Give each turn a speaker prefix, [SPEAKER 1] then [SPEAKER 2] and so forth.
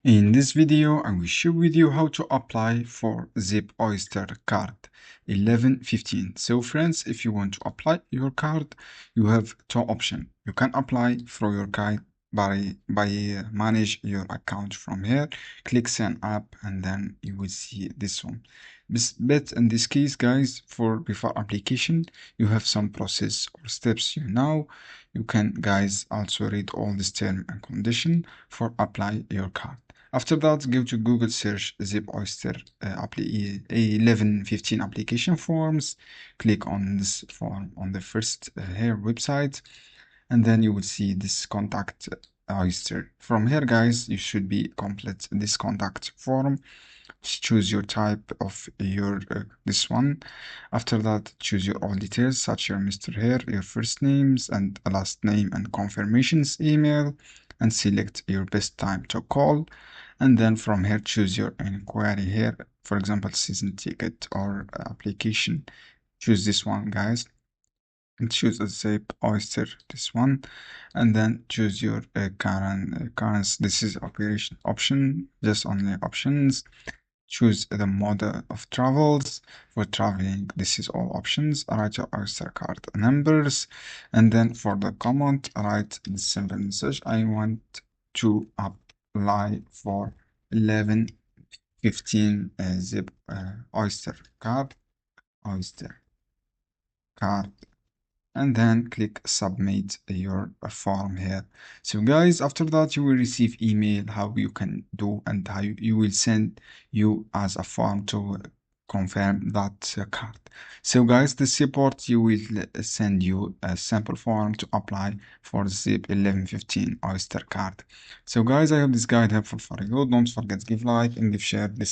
[SPEAKER 1] In this video, I will share with you how to apply for Zip Oyster card 1115. So friends, if you want to apply your card, you have two options. You can apply for your card by manage your account from here. Click sign up and then you will see this one. But in this case, guys, for before application, you have some process or steps you know. You can guys also read all this term and condition for apply your card. After that, go to Google search Zip Oyster 1115 application forms. Click on this form on the first here website, and then you will see this contact Oyster. From here, guys, you should be complete this contact form. Choose your type of your this one. After that, choose your all details such your Mr. here, your first names and last name and confirmations email, and select your best time to call. And then from here, choose your inquiry here. For example, season ticket or application. Choose this one, guys. And choose a Zip Oyster, this one. And then choose your current. This is operation option, just only options. Choose the mode of travels. For traveling, this is all options. Write your Oyster card numbers. And then for the comment, write the simple message. I want to apply for 1115 Zip Oyster card. And then click submit your form here. So guys, after that you will receive email how you can do and how you will send you as a form to confirm that card. So guys, the support you will send you a sample form to apply for Zip 1115 Oyster card. So guys, I hope this guide helpful for you. Don't forget to give like and give share this